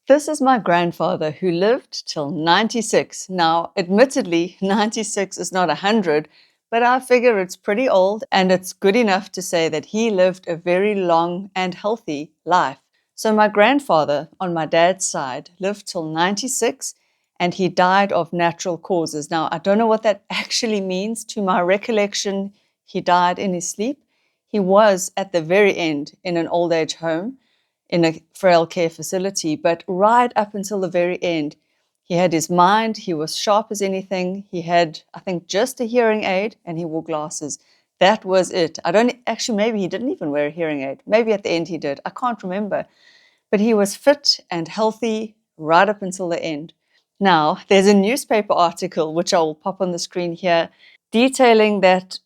This is my grandfather who lived till 96. Now, admittedly, 96 is not 100, but I figure it's pretty old and it's good enough to say that he lived a very long and healthy life. So my grandfather on my dad's side lived till 96 and he died of natural causes. Now, I don't know what that actually means. To my recollection, he died in his sleep. He was at the very end in an old age home, in a frail care facility, but right up until the very end, he had his mind, he was sharp as anything. He had, I think, just a hearing aid and he wore glasses. That was it. Maybe he didn't even wear a hearing aid. Maybe at the end he did. I can't remember. But he was fit and healthy right up until the end. Now, there's a newspaper article, which I will pop on the screen here, detailing that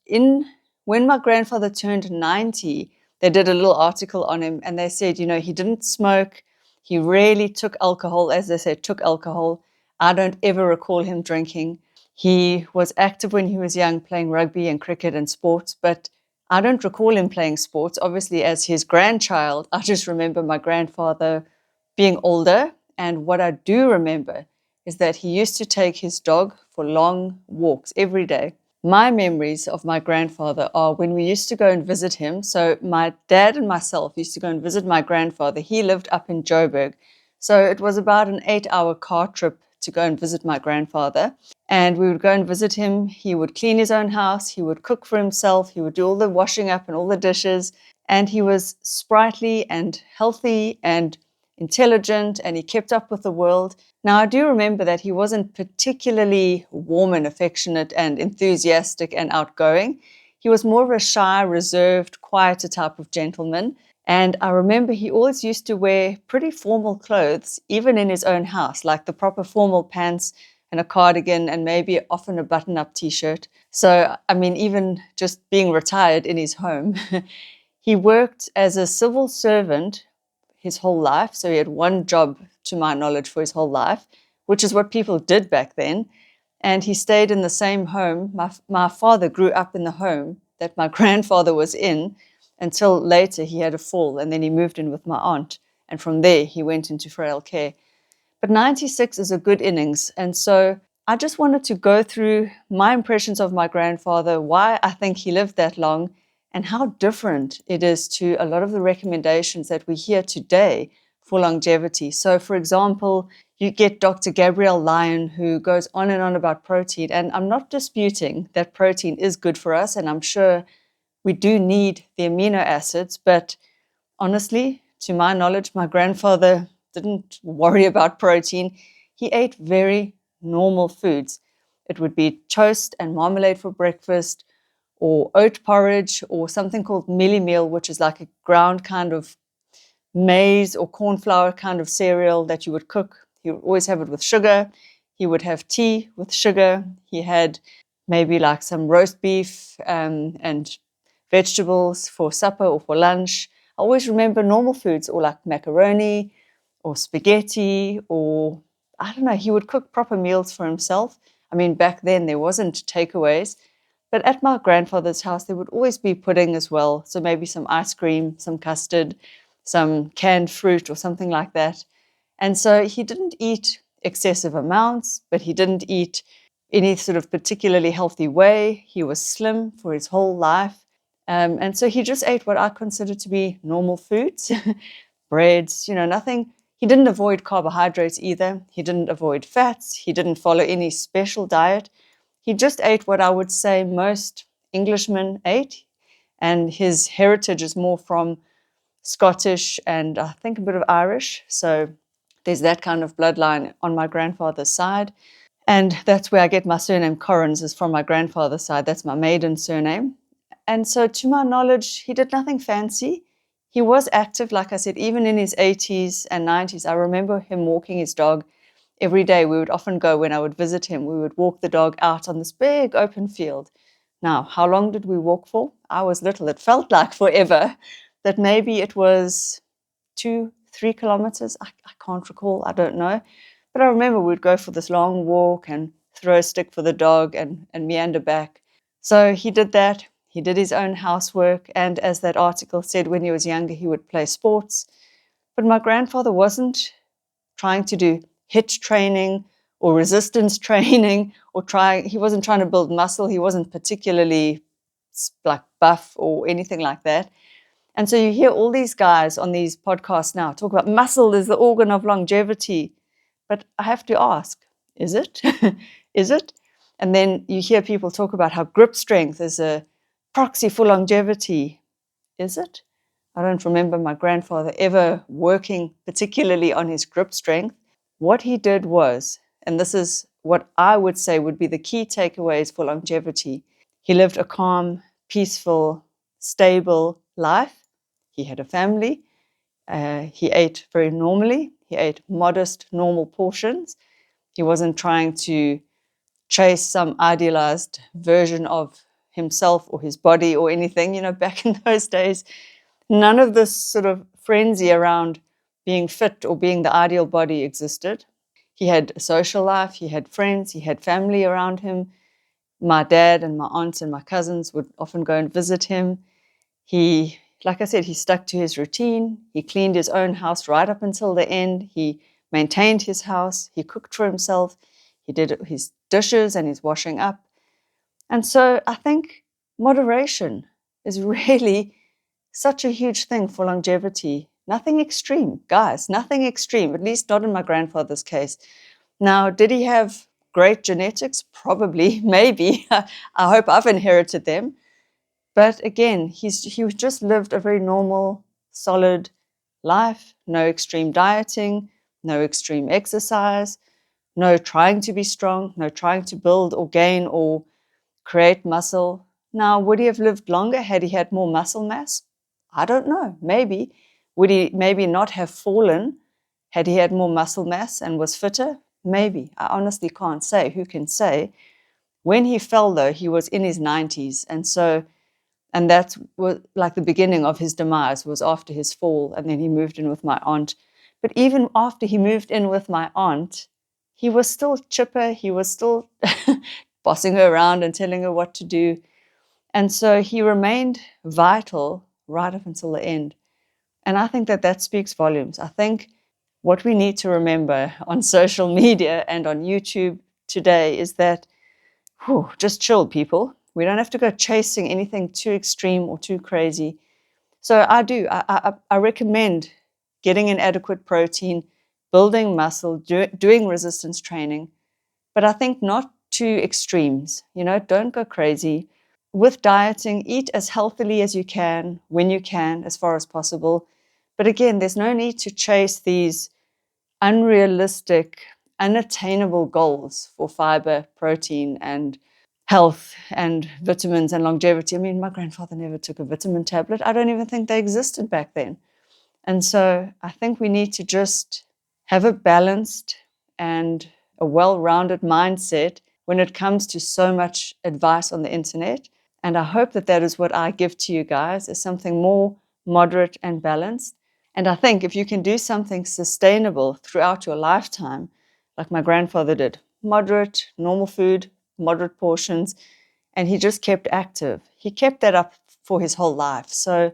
when my grandfather turned 90, they did a little article on him and they said, he didn't smoke. He rarely took alcohol, as they said, took alcohol. I don't ever recall him drinking. He was active when he was young, playing rugby and cricket and sports, but I don't recall him playing sports. Obviously, as his grandchild, I just remember my grandfather being older. And what I do remember is that he used to take his dog for long walks every day. My memories of my grandfather are when we used to go and visit him. So my dad and myself used to go and visit my grandfather. He lived up in Joburg. So it was about an 8-hour car trip to go and visit my grandfather. And we would go and visit him. He would clean his own house. He would cook for himself. He would do all the washing up and all the dishes. And he was sprightly and healthy and intelligent, and he kept up with the world. Now, I do remember that he wasn't particularly warm and affectionate and enthusiastic and outgoing. He was more of a shy, reserved, quieter type of gentleman. And I remember he always used to wear pretty formal clothes, even in his own house, like the proper formal pants and a cardigan and maybe often a button-up t-shirt. So, even just being retired in his home. He worked as a civil servant his whole life. So he had one job, to my knowledge, for his whole life, which is what people did back then. And he stayed in the same home. My father grew up in the home that my grandfather was in until later he had a fall, and then he moved in with my aunt. And from there, he went into frail care. But 96 is a good innings. And so I just wanted to go through my impressions of my grandfather, why I think he lived that long, and how different it is to a lot of the recommendations that we hear today for longevity. So, for example, you get Dr. Gabrielle Lyon, who goes on and on about protein. And I'm not disputing that protein is good for us, and I'm sure we do need the amino acids. But honestly, to my knowledge, my grandfather didn't worry about protein. He ate very normal foods. It would be toast and marmalade for breakfast, or oat porridge, or something called millie meal, which is like a ground kind of maize or corn flour kind of cereal that you would cook. He would always have it with sugar. He would have tea with sugar. He had maybe like some roast beef and vegetables for supper or for lunch. I always remember normal foods, or like macaroni or spaghetti, or I don't know, he would cook proper meals for himself. Back then there wasn't takeaways. But at my grandfather's house, there would always be pudding as well. So maybe some ice cream, some custard, some canned fruit or something like that. And so he didn't eat excessive amounts, but he didn't eat any sort of particularly healthy way. He was slim for his whole life. And so he just ate what I consider to be normal foods, breads, nothing. He didn't avoid carbohydrates either. He didn't avoid fats. He didn't follow any special diet. He just ate what I would say most Englishmen ate, and his heritage is more from Scottish and I think a bit of Irish. So there's that kind of bloodline on my grandfather's side. And that's where I get my surname Corrins, is from my grandfather's side. That's my maiden surname. And so to my knowledge, he did nothing fancy. He was active, like I said, even in his 80s and 90s. I remember him walking his dog every day. We would often go, when I would visit him, we would walk the dog out on this big open field. Now, how long did we walk for? I was little. It felt like forever. That maybe it was 2-3 kilometers. I can't recall. I don't know. But I remember we'd go for this long walk and throw a stick for the dog and meander back. So he did that. He did his own housework. And as that article said, when he was younger, he would play sports. But my grandfather wasn't trying to do HIIT training or resistance training, or he wasn't trying to build muscle. He wasn't particularly like buff or anything like that. And so you hear all these guys on these podcasts now talk about muscle is the organ of longevity. But I have to ask, is it? Is it? And then you hear people talk about how grip strength is a proxy for longevity. Is it? I don't remember my grandfather ever working particularly on his grip strength. What he did was, and this is what I would say would be the key takeaways for longevity, he lived a calm, peaceful, stable life. He had a family. He ate very normally. He ate modest, normal portions. He wasn't trying to chase some idealized version of himself or his body or anything. You know, back in those days, none of this sort of frenzy around being fit or being the ideal body existed. He had a social life. He had friends. He had family around him. My dad and my aunts and my cousins would often go and visit him. He, like I said, he stuck to his routine. He cleaned his own house right up until the end. He maintained his house. He cooked for himself. He did his dishes and his washing up. And so I think moderation is really such a huge thing for longevity. Nothing extreme, guys, nothing extreme, at least not in my grandfather's case. Now, did he have great genetics? Probably, maybe. I hope I've inherited them. But again, he just lived a very normal, solid life. No extreme dieting, no extreme exercise, no trying to be strong, no trying to build or gain or create muscle. Now, would he have lived longer had he had more muscle mass? I don't know. Maybe. Would he maybe not have fallen had he had more muscle mass and was fitter? Maybe. I honestly can't say. Who can say? When he fell, though, he was in his 90s. And that's what, like the beginning of his demise was after his fall. And then he moved in with my aunt. But even after he moved in with my aunt, he was still chipper. He was still bossing her around and telling her what to do. And so he remained vital right up until the end. And I think that speaks volumes. I think what we need to remember on social media and on YouTube today is that, just chill, people. We don't have to go chasing anything too extreme or too crazy. So I recommend getting in adequate protein, building muscle, doing resistance training, but I think not to extremes. You know, don't go crazy. With dieting, eat as healthily as you can, when you can, as far as possible. But again, there's no need to chase these unrealistic, unattainable goals for fiber, protein, and health, and vitamins and longevity. I mean, my grandfather never took a vitamin tablet. I don't even think they existed back then. And so I think we need to just have a balanced and a well-rounded mindset when it comes to so much advice on the internet. And I hope that is what I give to you guys, is something more moderate and balanced. And I think if you can do something sustainable throughout your lifetime, like my grandfather did, moderate, normal food, moderate portions, and he just kept active. He kept that up for his whole life. So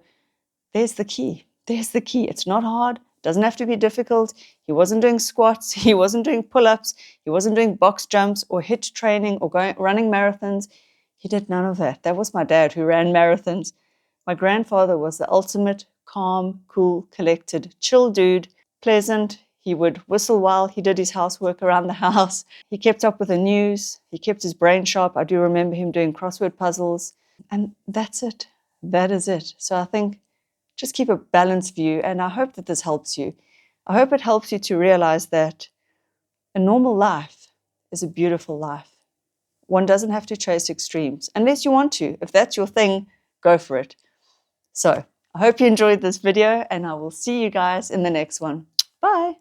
there's the key. There's the key. It's not hard. It doesn't have to be difficult. He wasn't doing squats. He wasn't doing pull-ups. He wasn't doing box jumps or HIIT training or running marathons. He did none of that. That was my dad who ran marathons. My grandfather was the ultimate calm, cool, collected, chill dude, pleasant. He would whistle while he did his housework around the house. He kept up with the news. He kept his brain sharp. I do remember him doing crossword puzzles. And that's it. That is it. So I think just keep a balanced view. And I hope that this helps you. I hope it helps you to realize that a normal life is a beautiful life. One doesn't have to chase extremes unless you want to. If that's your thing, go for it. So I hope you enjoyed this video, and I will see you guys in the next one. Bye.